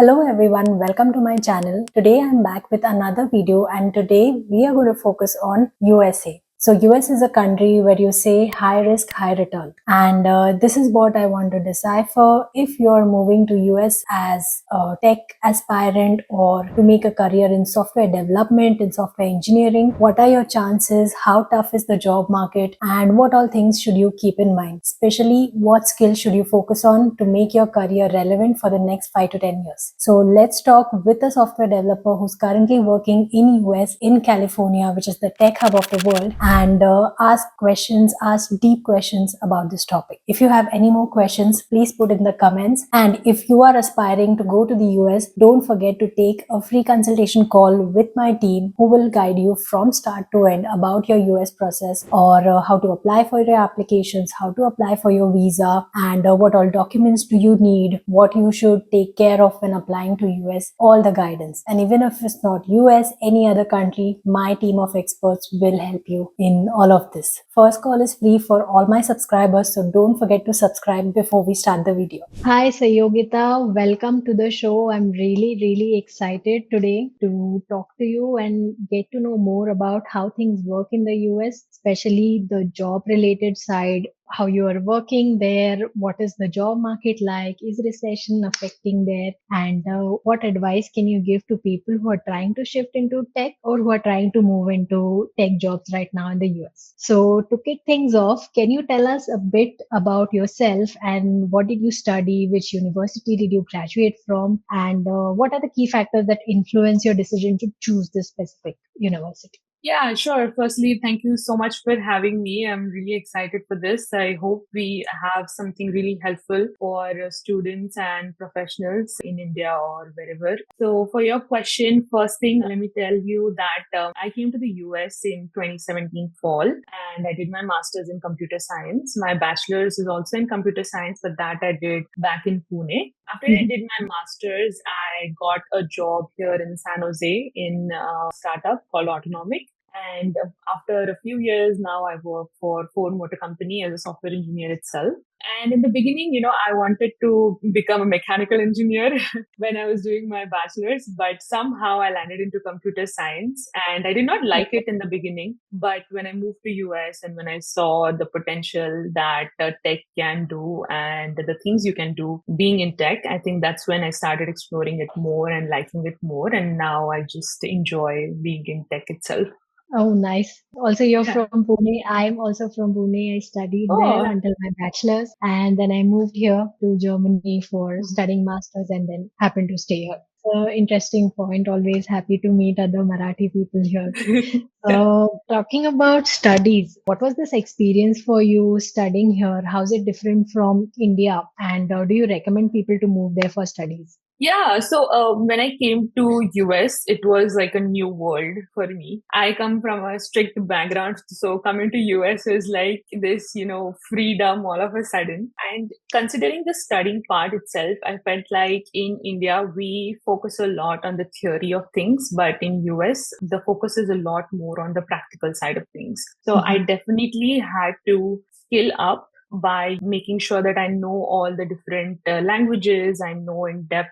Hello everyone, welcome to my channel. Today I'm back with another video and today we are going to focus on USA. So US is a country where you say high risk, high return. And this is what I want to decipher if you're moving to US as a tech aspirant or to make a career in software development, in software engineering. What are your chances? How tough is the job market? And what all things should you keep in mind? Especially what skills should you focus on to make your career relevant for the next 5 to 10 years? So let's talk with a software developer who's currently working in US, in California, which is the tech hub of the world, and ask deep questions about this topic. If you have any more questions, please put in the comments. And if you are aspiring to go to the US, don't forget to take a free consultation call with my team who will guide you from start to end about your US process or how to apply for your applications, how to apply for your visa, and what all documents do you need, what you should take care of when applying to US, all the guidance. And even if it's not US, any other country, my team of experts will help you in all of this. First call is free for all my subscribers, so don't forget to subscribe before we start the video. Hi Sayogita, welcome to the show. I'm really excited today to talk to you and get to know more about how things work in the US, especially the job related side, how you are working there, what is the job market like, is recession affecting there, and what advice can you give to people who are trying to shift into tech or who are trying to move into tech jobs right now in the US. So to kick things off, can you tell us a bit about yourself and what did you study, which university did you graduate from, and what are the key factors that influence your decision to choose this specific university? Yeah, sure. Firstly, thank you so much for having me. I'm really excited for this. I hope we have something really helpful for students and professionals in India or wherever. So, for your question, first thing, let me tell you that I came to the US in 2017 fall and I did my master's in computer science. My bachelor's is also in computer science, but that I did back in Pune. After I did my master's, I got a job here in San Jose in a startup called Autonomic. And after a few years now, I work for Ford Motor Company as a software engineer itself. And in the beginning, I wanted to become a mechanical engineer when I was doing my bachelor's, but somehow I landed into computer science and I did not like it in the beginning. But when I moved to US and when I saw the potential that tech can do and the things you can do being in tech, I think that's when I started exploring it more and liking it more. And now I just enjoy being in tech itself. Oh, nice. Also, you're Yeah. from Pune. I'm also from Pune. I studied there Oh, until my bachelor's, and then I moved here to Germany for studying masters and then happened to stay here. So, interesting point. Always happy to meet other Marathi people here. Talking about studies, what was this experience for you studying here? How's it different from India? And do you recommend people to move there for studies? Yeah, so when I came to US, it was like a new world for me. I come from a strict background, so coming to US is like this, freedom all of a sudden. And considering the studying part itself, I felt like in India we focus a lot on the theory of things, but in US the focus is a lot more on the practical side of things. So I definitely had to skill up by making sure that I know all the different languages, I know in depth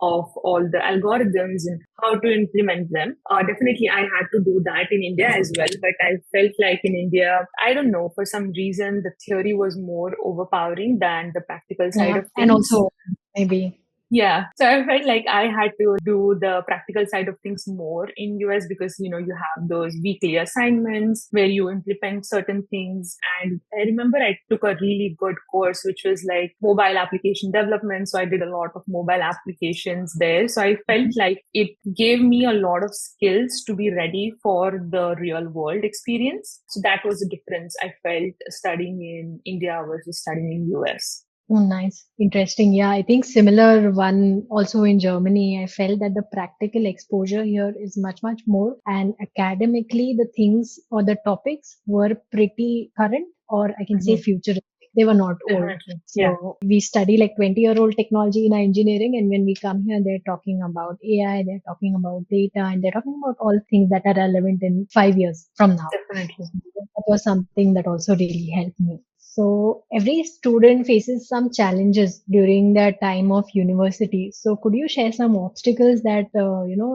of all the algorithms and how to implement them. Definitely, I had to do that in India as well, but I felt like in India, I don't know, for some reason, the theory was more overpowering than the practical side Yeah, of and things. also maybe. Yeah. So I felt like I had to do the practical side of things more in US because, you have those weekly assignments where you implement certain things. And I remember I took a really good course, which was like mobile application development. So I did a lot of mobile applications there. So I felt like it gave me a lot of skills to be ready for the real world experience. So that was the difference I felt studying in India versus studying in US. Oh, nice. Interesting. Yeah, I think similar one also in Germany. I felt that the practical exposure here is much more. And academically, the things or the topics were pretty current, or I can say Mhm. futuristic. They were not old. Definitely. Yeah. So we study like 20-year-old technology in our engineering. And when we come here, they're talking about AI, they're talking about data, and they're talking about all things that are relevant in 5 years from now. Definitely. That was something that also really helped me. So every student faces some challenges during their time of university. So could you share some obstacles that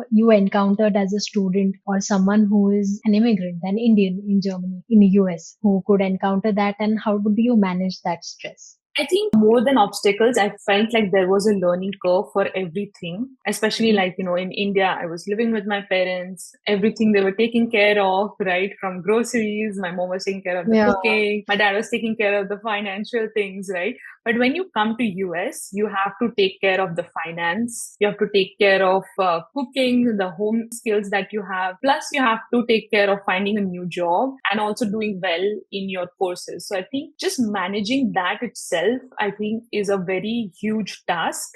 you encountered as a student or someone who is an immigrant, an Indian in Germany, in the US, who could encounter that, and how would you manage that stress? I think more than obstacles, I felt like there was a learning curve for everything, especially like, in India, I was living with my parents, everything they were taking care of, right? From groceries, my mom was taking care of the Yeah, cooking, my dad was taking care of the financial things, right? But when you come to US, you have to take care of the finance. You have to take care of cooking, the home skills that you have. Plus, you have to take care of finding a new job and also doing well in your courses. So I think just managing that itself, I think, is a very huge task.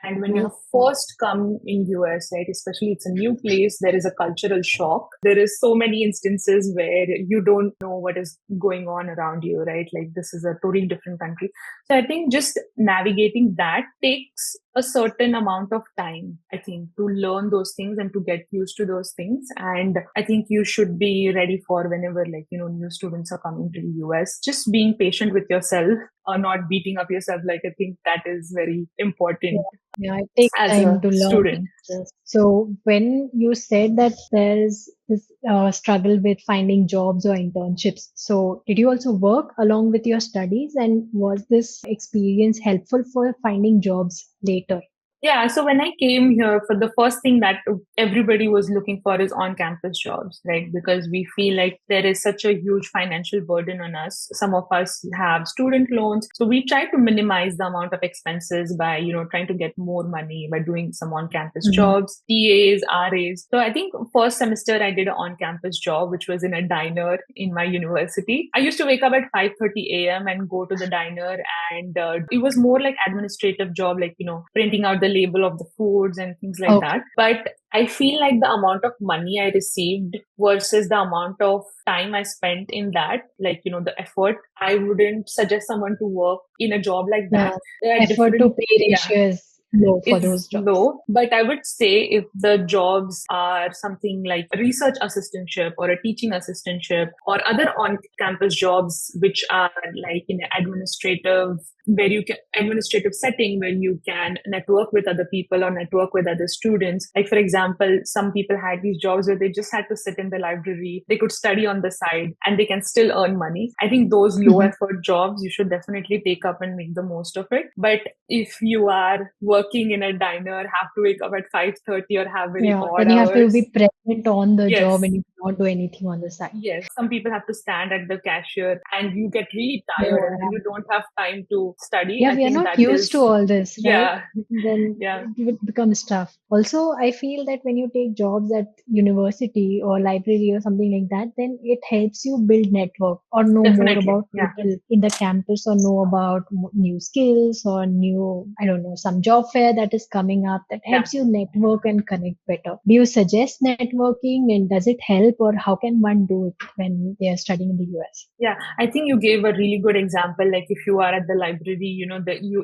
And when yeah, you first come in US, right, especially it's a new place, there is a cultural shock. There is so many instances where you don't know what is going on around you, right? Like this is a totally different country. So I think just navigating that takes a certain amount of time, I think, to learn those things and to get used to those things. And I think you should be ready for whenever, like, new students are coming to the US, just being patient with yourself or not beating up yourself. Like, I think that is very yeah. important Yeah, it takes as time a to learn student. this. So when you said that there's this struggle with finding jobs or internships, so did you also work along with your studies, and was this experience helpful for finding jobs later? Yeah, so when I came here, for the first thing that everybody was looking for is on-campus jobs, right? Because we feel like there is such a huge financial burden on us. Some of us have student loans, so we try to minimize the amount of expenses by, trying to get more money by doing some on-campus Mhm. jobs, TAs, RAs. So I think first semester I did an on-campus job, which was in a diner in my university. I used to wake up at 5:30 a.m. and go to the diner, and it was more like administrative job, like, printing out the label of the foods and things like Okay. that. But I feel like the amount of money I received versus the amount of time I spent in that, like, the effort, I wouldn't suggest someone to work in a job like Yeah. that. There are Effort to different, pay yeah, ratio is low for it's those jobs. low, but I would say if the jobs are something like a research assistantship or a teaching assistantship or other on-campus jobs, which are like in an administrative, where you can administrative setting where you can network with other people or network with other students. Like for example, some people had these jobs where they just had to sit in the library, they could study on the side, and they can still earn money. I think those low Mhm. effort jobs you should definitely take up and make the most of it. But if you are working in a diner, have to wake up at 5:30 or have very Yeah, odd then you have to hours. be present on the job Yes. and you cannot do anything on the side. Yes, some people have to stand at the cashier and you get really tired Oh, and then you don't have time to study. yeah, I we are think not that used to is, all this, right? yeah, Then yeah, it becomes tough. Also, I feel that when you take jobs at university or library or something like that, then it helps you build network or know more definitely. about Yeah, people in the campus or know about new skills or new, I don't know, some job fair that is coming up that yeah. helps you network and connect better. Do you suggest networking, and does it help, or how can one do it when they are studying in the US? Yeah, I think you gave a really good example. Like if you are at the library,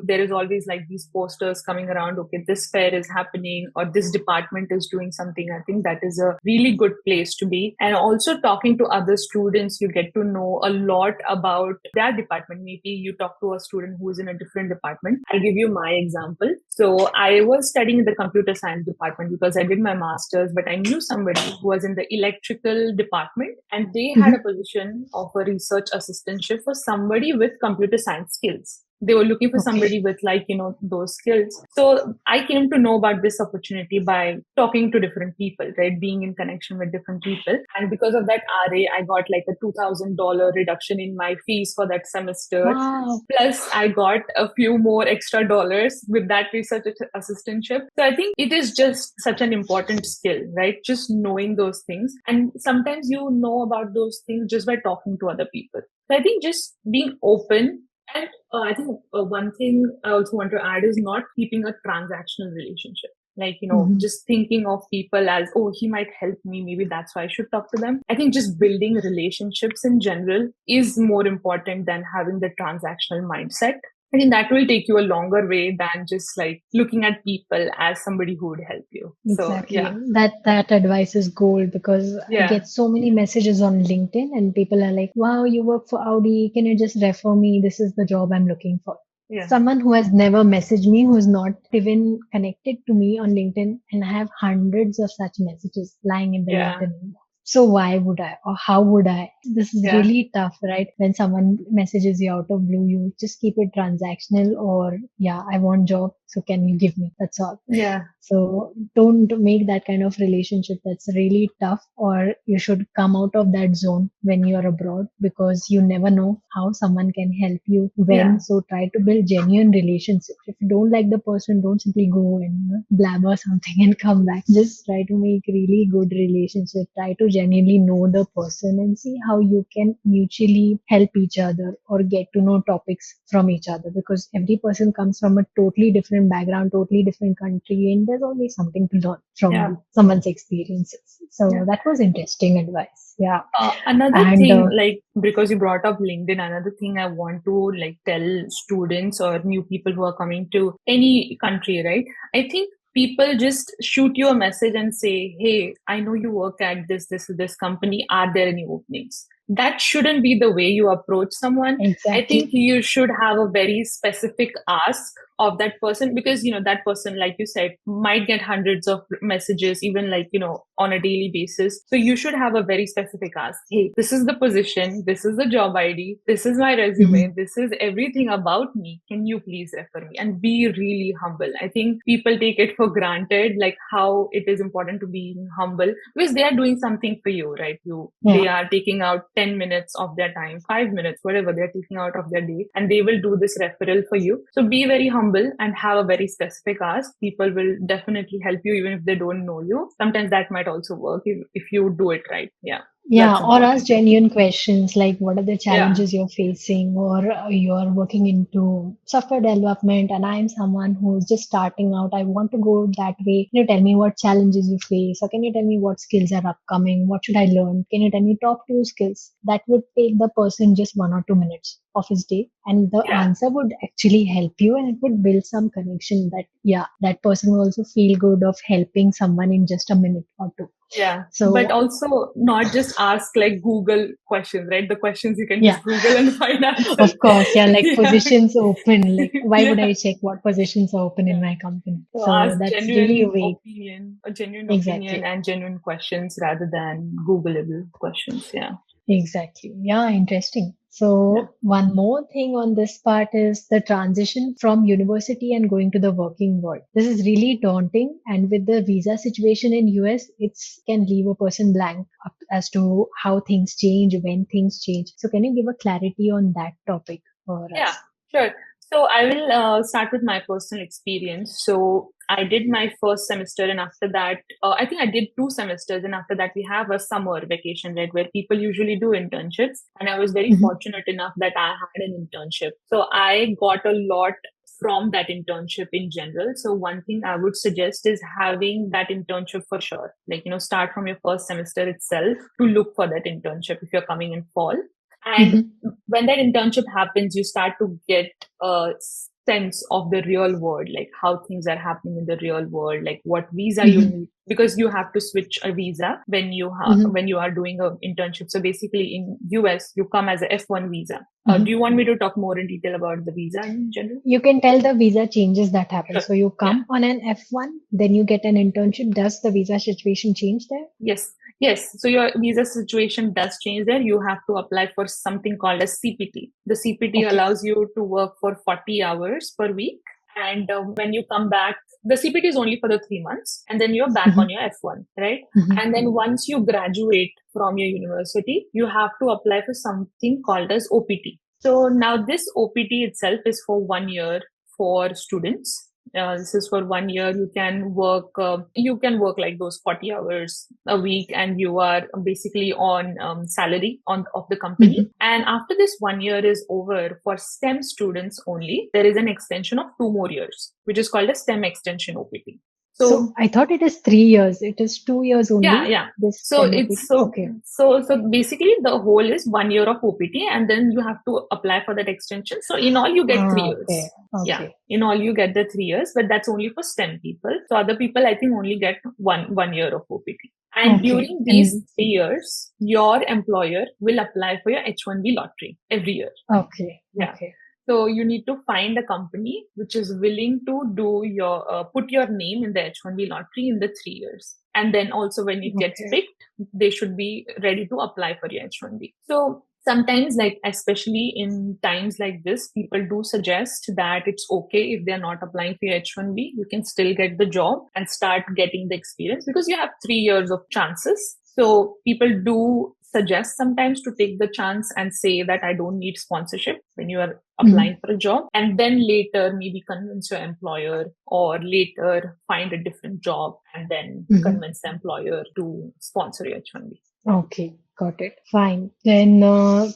there is always like these posters coming around. Okay, this fair is happening or this department is doing something. I think that is a really good place to be. And also talking to other students, you get to know a lot about their department. Maybe you talk to a student who is in a different department. I'll give you my example. So I was studying in the computer science department because I did my master's, but I knew somebody who was in the electrical department and they had a Mhm. position of a research assistantship for somebody with computer science skills. They were looking for Okay. somebody with like, those skills. So I came to know about this opportunity by talking to different people, right? Being in connection with different people. And because of that RA, I got like a $2,000 reduction in my fees for that semester. Wow. Plus, I got a few more extra dollars with that research assistantship. So I think it is just such an important skill, right? Just knowing those things. And sometimes you know about those things just by talking to other people. So I think just being open. And I think one thing I also want to add is not keeping a transactional relationship. Like, Mhm. just thinking of people as, oh, he might help me. Maybe that's why I should talk to them. I think just building relationships in general is more important than having the transactional mindset. I think that will take you a longer way than just like looking at people as somebody who would help you. So Exactly. yeah, That advice is gold because I yeah, get so many messages on LinkedIn and people are like, "Wow, you work for Audi. Can you just refer me? This is the job I'm looking for." yeah, Someone who has never messaged me, who's not even connected to me on LinkedIn, and I have hundreds of such messages lying in the yeah, LinkedIn inbox. So why would I or how would I? This is yeah, really tough, right? When someone messages you out of blue, you just keep it transactional or yeah, I want job, so can you give me? That's all. yeah, So don't make that kind of relationship. That's really tough, or you should come out of that zone when you're abroad because you never know how someone can help you when. yeah, So try to build genuine relationships. If you don't like the person, don't simply go and blabber something and come back. Just try to make really good relationship. Try to genuinely know the person and see how you can mutually help each other or get to know topics from each other because every person comes from a totally different background, totally different country, and there's always something to learn yeah. from someone's experiences. So Yeah. that was interesting advice. Yeah. Another And thing, like because you brought up LinkedIn, another thing I want to like tell students or new people who are coming to any country, right? I think people just shoot you a message and say, "Hey, I know you work at this company. Are there any openings?" That shouldn't be the way you approach someone. I think exactly. you should have a very specific ask of that person because that person, like you said, might get hundreds of messages even like on a daily basis. So you should have a very specific ask. Hey, this is the position, this is the job ID, this is my resume, Mhm. this is everything about me, can you please refer me? And be really humble. I think people take it for granted like how it is important to be humble because they are doing something for you, right? They Yeah. are taking out 10 minutes of their time, 5 minutes, whatever they're taking out of their day, and they will do this referral for you. So be very humble and have a very specific ask. People will definitely help you even if they don't know you. Sometimes that might also work if you do it right. Yeah, Yeah, that's or ask important. genuine questions like what are the Yeah, challenges you're facing, or you're working into software development and I'm someone who's just starting out. I want to go that way. Can you tell me what challenges you face, or can you tell me what skills are upcoming? What should I learn? Can you tell me top two skills? That would take the person just 1 or 2 minutes of his day, and the yeah. answer would actually help you, and it would build some connection that yeah, that person will also feel good of helping someone in just a minute or two. Yeah, but So also not just ask like Google questions, right? The questions you can yeah. just Google and find answers. Of course, yeah, like Yeah, positions open. Like, why would yeah, I check what positions are open in yeah. my company? So So ask that's really genuine vague. opinion, a genuine opinion Exactly. and genuine questions rather than Googleable questions. Yeah, Exactly. Yeah, interesting. yeah, So one more thing on this part is the transition from university and going to the working world. This is really daunting, and with the visa situation in US, it's can leave a person blank up as to how things change, when things change. So can you give a clarity on that topic for yeah, us? sure. So I will start with my personal experience. So I did my first semester, and after that, I think I did 2 semesters, and after that, we have a summer vacation, right, where people usually do internships. And I was very Mhm. fortunate enough that I had an internship. So I got a lot from that internship in general. So one thing I would suggest is having that internship for sure. Like, start from your first semester itself to look for that internship if you're coming in fall. And Mhm. when that internship happens, you start to get a sense of the real world, like how things are happening in the real world, like what visa you Mhm. need, because you have to switch a visa when Mhm. when you are doing an internship. So basically, in US, you come as a F1 visa. Do Mhm. you want me to talk more in detail about the visa in general? You can tell the visa changes that happen. Sure. So you Yeah. come on an F1, then you get an internship. Does the visa situation change there? Yes. Yes. So your visa situation does change there. You have to apply for something called a CPT. The CPT Okay. allows you to work for 40 hours per week. And when you come back, the CPT is only for the 3 months, and then you're back on Mhm. your F1, right? Mhm. And then once you graduate from your university, you have to apply for something called as OPT. So now this OPT itself is for 1 year for students. This is for 1 year. You can work like those 40 hours a week, and you are basically on salary on of the company. Mhm. And after this 1 year is over, for STEM students only, there is an extension of 2 more years, which is called a STEM extension OPT. So I thought it is 3 years. It is 2 years Yeah, only. yeah. This So STEM it's OPT. so Okay. so basically the whole is 1 year of OPT, and then you have to apply for that extension. So in all you get three Okay. years. Yeah. Okay. In all you get the 3 years, but that's only for STEM people. So other people I think only get one year of OPT. And Okay. during these And 3 years, your employer will apply for your H1B lottery every year. okay. Yeah. Okay. So you need to find a company which is willing to do your put your name in the H1B lottery in the 3 years. And then also when it gets Okay. picked, they should be ready to apply for your H1B. So sometimes, like especially in times like this, people do suggest that it's okay if they're not applying for your H1B, you can still get the job and start getting the experience because you have 3 years of chances. So people do suggest sometimes to take the chance and say that I don't need sponsorship when you are applying for a job, and then later maybe convince your employer, or later find a different job and then Mhm. convince the employer to sponsor your H1B. Okay, got it. Fine. Then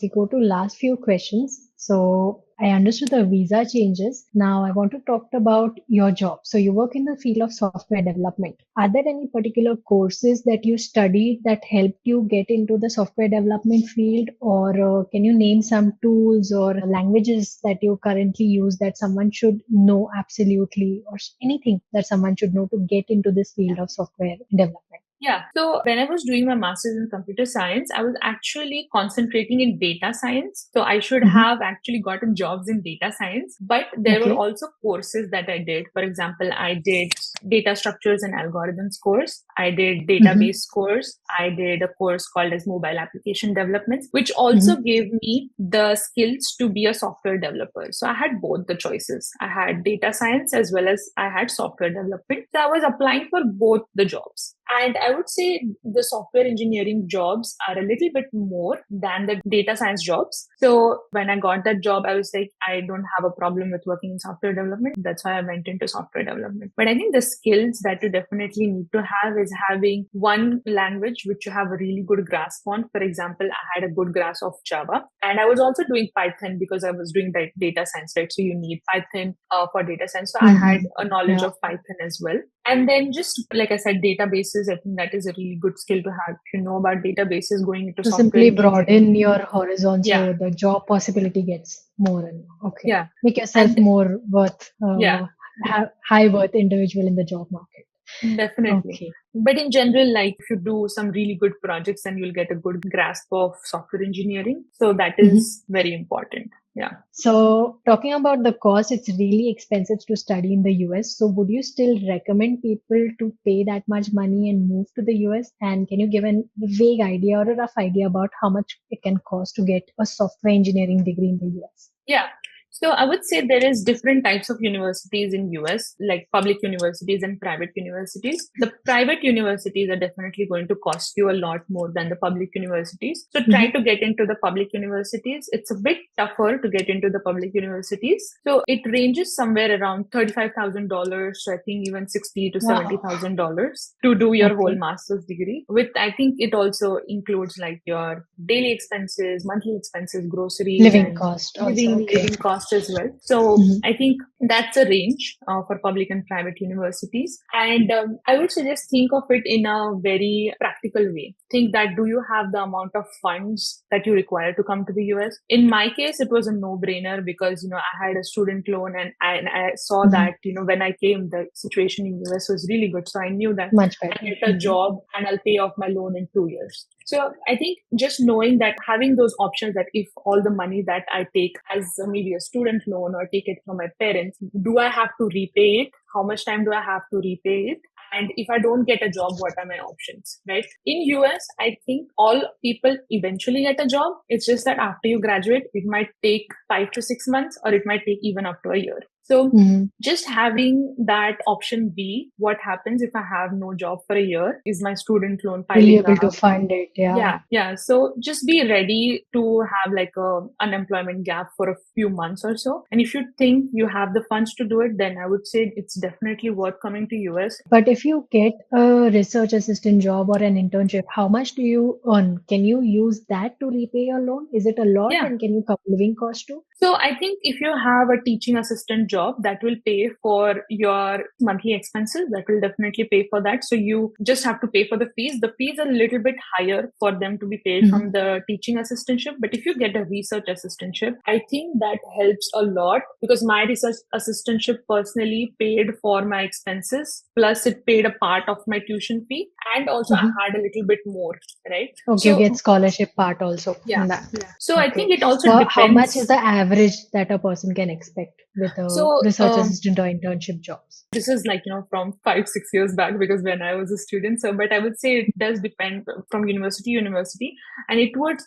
we go to last few questions. So I understood the visa changes. Now I want to talk about your job. So you work in the field of software development. Are there any particular courses that you studied that helped you get into the software development field? Or can you name some tools or languages that you currently use that someone should know absolutely, or anything that someone should know to get into this field of software development? Yeah. So when I was doing my master's in computer science, I was actually concentrating in data science. So I should Mhm. have actually gotten jobs in data science, but there were Okay. also courses that I did. For example, I did data structures and algorithms course. I did Mhm. database course. I did a course called as mobile application development, which also Mhm. gave me the skills to be a software developer. So I had both the choices. I had data science as well as I had software development. So I was applying for both the jobs. And I would say the software engineering jobs are a little bit more than the data science jobs. So when I got that job, I was like, I don't have a problem with working in software development. That's why I went into software development. But I think the skills that you definitely need to have is having one language which you have a really good grasp on. For example, I had a good grasp of Java, and I was also doing Python because I was doing data science, right? So you need Python for data science. So I had Mhm. a knowledge Yeah. of Python as well. And then just like I said, databases, I think that is a really good skill to have. If you know about databases going into So software simply engineering. broaden your horizon Yeah. so the job possibility gets more and more. Okay. Yeah. Make yourself And more worth, yeah, high worth individual in the job market. definitely. Okay. But in general, like if you do some really good projects, then you'll get a good grasp of software engineering. So that Mhm. is very important. Yeah. So talking about the cost, it's really expensive to study in the US. So would you still recommend people to pay that much money and move to the US? And can you give a vague idea or a rough idea about how much it can cost to get a software engineering degree in the US? Yeah. So I would say there is different types of universities in US, like public universities and private universities. The private universities are definitely going to cost you a lot more than the public universities. So try Mhm. to get into the public universities. It's a bit tougher to get into the public universities. So it ranges somewhere around $35,000 to I think even 60 to Wow. $70,000 to do your whole Okay. master's degree. With I think it also includes like your daily expenses, monthly expenses, groceries, Living and cost also. Okay. living cost as well. So Mhm. I think that's a range for public and private universities. And I would suggest think of it in a very practical way. Think that do you have the amount of funds that you require to come to the US? In my case, it was a no-brainer because I had a student loan, and I saw Mhm. that when I came, the situation in US was really good. So I knew that Much I'll better. get a job and I'll pay off my loan in 2 years. So I think just knowing that having those options, that if all the money that I take as maybe a student loan or take it from my parents, do I have to repay it? How much time do I have to repay it? And if I don't get a job, what are my options? Right? In US, I think all people eventually get a job. It's just that after you graduate, it might take 5 to 6 months, or it might take even up to a year. So Mhm. just having that option B, what happens if I have no job for a year? Is my student loan Will you piling able to up? fund it? Yeah. Yeah. So just be ready to have like a unemployment gap for a few months or so. And if you think you have the funds to do it, then I would say it's definitely worth coming to US. But if you get a research assistant job or an internship, how much do you earn? Can you use that to repay your loan? Is it a lot? Yeah. And can you cover living cost too? So I think if you have a teaching assistant job, that will pay for your monthly expenses. That will definitely pay for that. So you just have to pay for the fees. The fees are a little bit higher for them to be paid Mhm. from the teaching assistantship. But if you get a research assistantship, I think that helps a lot because my research assistantship personally paid for my expenses. Plus it paid a part of my tuition fee. And also I Mhm. had a little bit more, right? Okay, you So get scholarship part also yeah, in that. yeah. So I Okay. think it also So how much is depends. the average that a person can expect with a So research assistant or internship jobs? this is like from 5 6 years back because when I was a student. So but I would say it does depend from university to university, and it would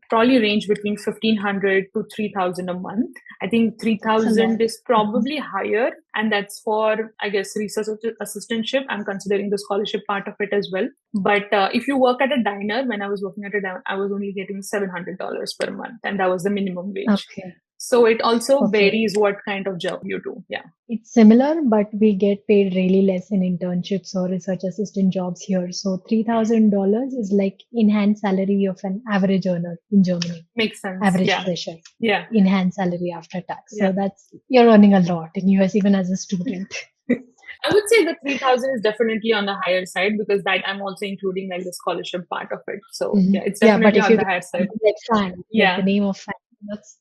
probably range between 1,500 to 3,000 a month. I think That's a lot. 3,000 is Mhm. probably higher, and that's for, I guess, research assistantship. I'm considering the scholarship part of it as well. But if you work at a diner, when I was working at a diner, I was only getting $700 per month, and that was the minimum wage. Okay. So it also Okay. varies what kind of job you do. Yeah. It's similar, but we get paid really less in internships or research assistant jobs here. So $3,000 is like in-hand salary of an average earner in Germany, Makes sense. average Yeah. fresher, Yeah. in-hand salary after tax. Yeah. So that's you're earning a lot in US even as a student. I would say the 3,000 is definitely on the higher side because that I'm also including like the scholarship part of it. So yeah, Mhm. it's Yeah, but definitely if on you the get higher side. something like FAN, like the Yeah. name of FAN,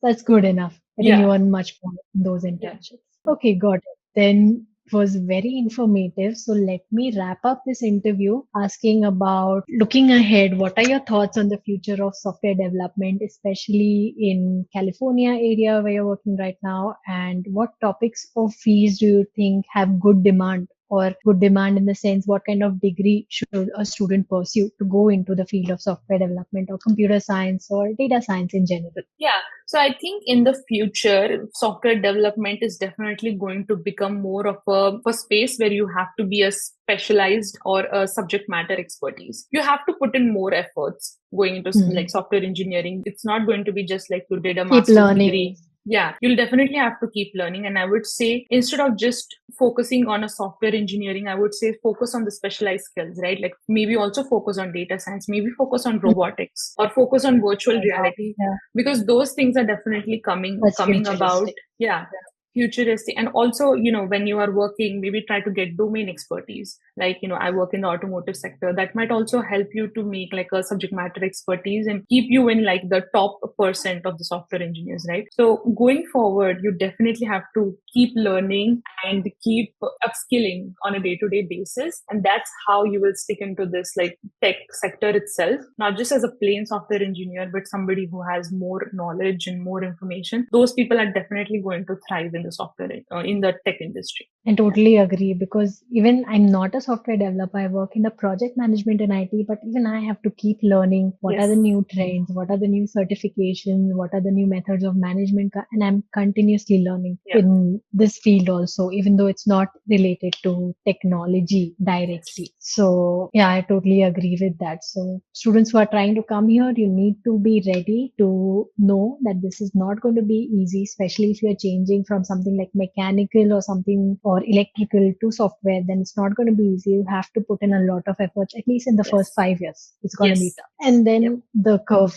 that's good enough. I think you Yeah. earn much more in those Yeah. internships. Okay, got it. Then it was very informative. So let me wrap up this interview asking about looking ahead. What are your thoughts on the future of software development, especially in California area where you're working right now? And what topics or fields do you think have good demand? Or good demand in the sense, what kind of degree should a student pursue to go into the field of software development or computer science or data science in general? Yeah. So I think in the future, software development is definitely going to become more of a space where you have to be a specialized or a subject matter expertise. You have to put in more efforts going into like Mhm. software engineering. It's not going to be just like you did a Keep master's learning. degree. Yeah, you'll definitely have to keep learning. And I would say instead of just focusing on a software engineering, I would say focus on the specialized skills, right? Like maybe also focus on data science, maybe focus on Mhm. robotics or focus on virtual Oh, wow. reality Yeah, because those things are definitely coming that's coming about. futuristic. Yeah, futuristic. And also, when you are working, maybe try to get domain expertise. Like, I work in the automotive sector. That might also help you to make like a subject matter expertise and keep you in like the top percent of the software engineers, right? So going forward, you definitely have to keep learning and keep upskilling on a day-to-day basis, and that's how you will stick into this like tech sector itself, not just as a plain software engineer, but somebody who has more knowledge and more information. Those people are definitely going to thrive in the software, in the tech industry. I totally agree because even I'm not a software developer, I work in the project management in IT, but even I have to keep learning what are Yes. the new trends, what are the new certifications, what are the new methods of management, and I'm continuously learning Yeah. in this field also, even though it's not related to technology Yes. directly. So yeah, I totally agree with that. So students who are trying to come here, you need to be ready to know that this is not going to be easy, especially if you're changing from something like mechanical or something or electrical to software, then it's not going to be easy. You have to put in a lot of effort, at least in the first Yes. 5 years. It's going to be Yes. tough. And Yep. then the curve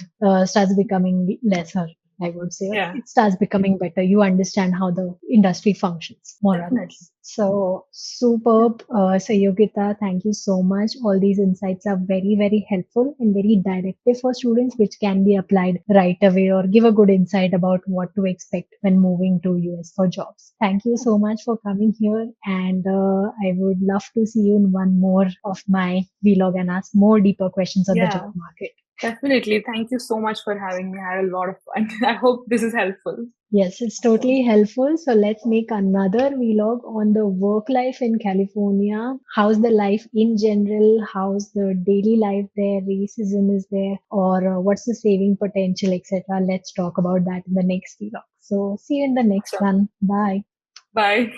starts becoming lesser. I would say Yeah. it starts becoming better. You understand how the industry functions more or Definitely. less. So superb, Sayogita. Thank you so much. All these insights are very, very helpful and very directive for students, which can be applied right away or give a good insight about what to expect when moving to US for jobs. Thank you so much for coming here, and I would love to see you in one more of my vlog and ask more deeper questions on the job Yeah. market. Definitely. Thank you so much for having me. I had a lot of fun. I hope this is helpful. Yes, it's So, totally helpful. So let's make another vlog on the work life in California. How's the life in general? How's the daily life there? Racism is there, or what's the saving potential, etc. Let's talk about that in the next vlog. So see you in the next sure. one. Bye. Bye.